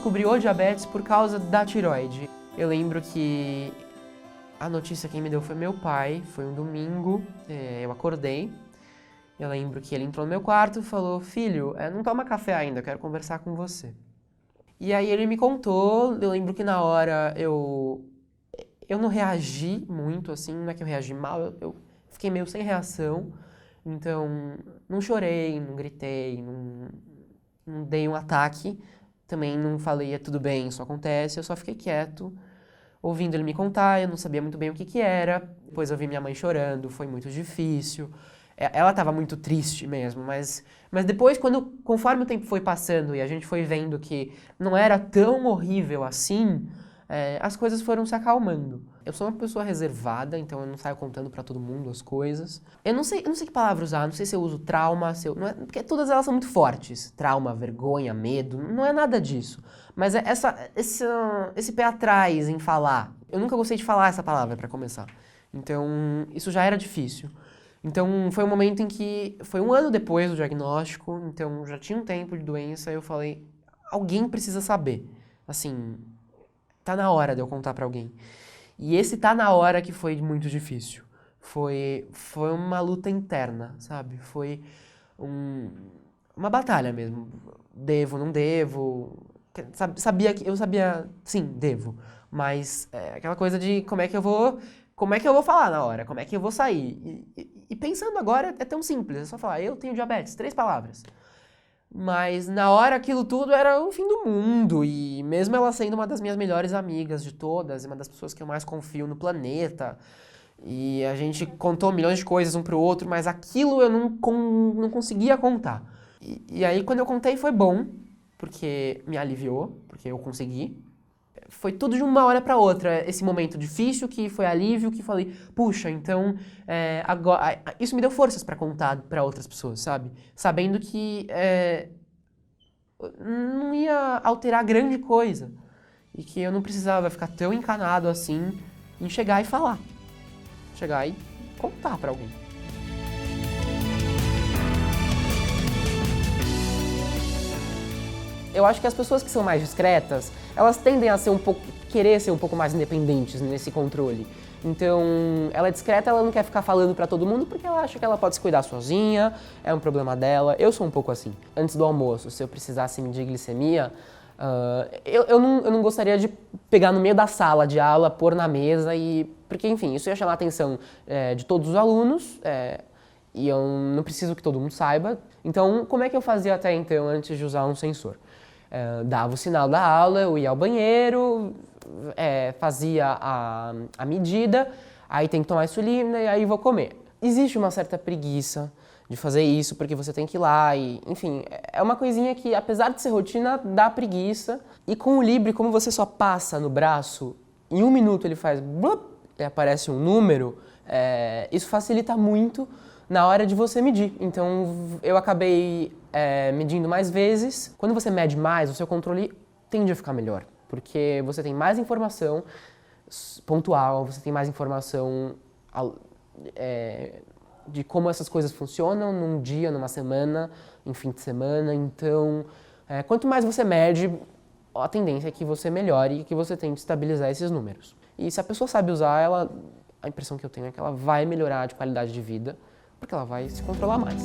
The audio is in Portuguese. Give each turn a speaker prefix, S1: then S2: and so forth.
S1: descobri o diabetes por causa da tireoide. Eu lembro que a notícia quem me deu foi meu pai, foi um domingo, eu acordei. Eu lembro que ele entrou no meu quarto e falou, filho, não toma café ainda, eu quero conversar com você. E aí ele me contou, eu lembro que na hora eu não reagi muito, assim, não é que eu reagi mal, eu fiquei meio sem reação. Então, não chorei, não gritei, não dei um ataque. Também não falei, tudo bem, isso acontece, eu só fiquei quieto, ouvindo ele me contar, eu não sabia muito bem o que era. Depois eu vi minha mãe chorando, foi muito difícil. Ela estava muito triste mesmo, mas depois, conforme o tempo foi passando e a gente foi vendo que não era tão horrível assim, as coisas foram se acalmando. Eu sou uma pessoa reservada, então eu não saio contando pra todo mundo as coisas. Eu não sei que palavra usar, não sei se eu uso trauma, não é, porque todas elas são muito fortes. Trauma, vergonha, medo, não é nada disso. Mas é esse pé atrás em falar. Eu nunca gostei de falar essa palavra pra começar. Então, isso já era difícil. Então, foi um momento em que, foi um ano depois do diagnóstico, então já tinha um tempo de doença, eu falei, alguém precisa saber. Assim, tá na hora de eu contar pra alguém. E esse tá na hora que foi muito difícil. Foi uma luta interna, sabe? Foi uma batalha mesmo. Devo, não devo. Eu sabia, sim, devo. Mas aquela coisa de como é que eu vou falar na hora, como é que eu vou sair. E pensando agora é tão simples, é só falar, eu tenho diabetes, 3 palavras. Mas na hora aquilo tudo era o fim do mundo, e mesmo ela sendo uma das minhas melhores amigas de todas, uma das pessoas que eu mais confio no planeta, e a gente contou milhões de coisas um pro outro, mas aquilo eu não conseguia contar. E aí quando eu contei foi bom, porque me aliviou, porque eu consegui. Foi tudo de uma hora para outra, esse momento difícil que foi alívio, que falei, puxa, então agora isso me deu forças para contar para outras pessoas, sabe? Sabendo que não ia alterar grande coisa e que eu não precisava ficar tão encanado assim em chegar e falar, chegar e contar para alguém. Eu acho que as pessoas que são mais discretas, elas tendem a querer ser um pouco mais independentes nesse controle. Então, ela é discreta, ela não quer ficar falando pra todo mundo porque ela acha que ela pode se cuidar sozinha, é um problema dela. Eu sou um pouco assim. Antes do almoço, se eu precisasse medir glicemia, eu não gostaria de pegar no meio da sala de aula, pôr na mesa porque, enfim, isso ia chamar a atenção de todos os alunos, e eu não preciso que todo mundo saiba. Então, como é que eu fazia até então, antes de usar um sensor? Dava o sinal da aula, eu ia ao banheiro, fazia a medida, aí tem que tomar insulina e aí vou comer. Existe uma certa preguiça de fazer isso, porque você tem que ir lá e, enfim, é uma coisinha que, apesar de ser rotina, dá preguiça. E com o Libre, como você só passa no braço, em 1 minuto ele faz blup, e aparece um número, isso facilita muito na hora de você medir. Então, eu acabei medindo mais vezes. Quando você mede mais, o seu controle tende a ficar melhor, porque você tem mais informação pontual, você tem mais informação de como essas coisas funcionam num dia, numa semana, em fim de semana. Então, quanto mais você mede, a tendência é que você melhore e que você tente estabilizar esses números. E se a pessoa sabe usar, a impressão que eu tenho é que ela vai melhorar de qualidade de vida, porque ela vai se controlar mais.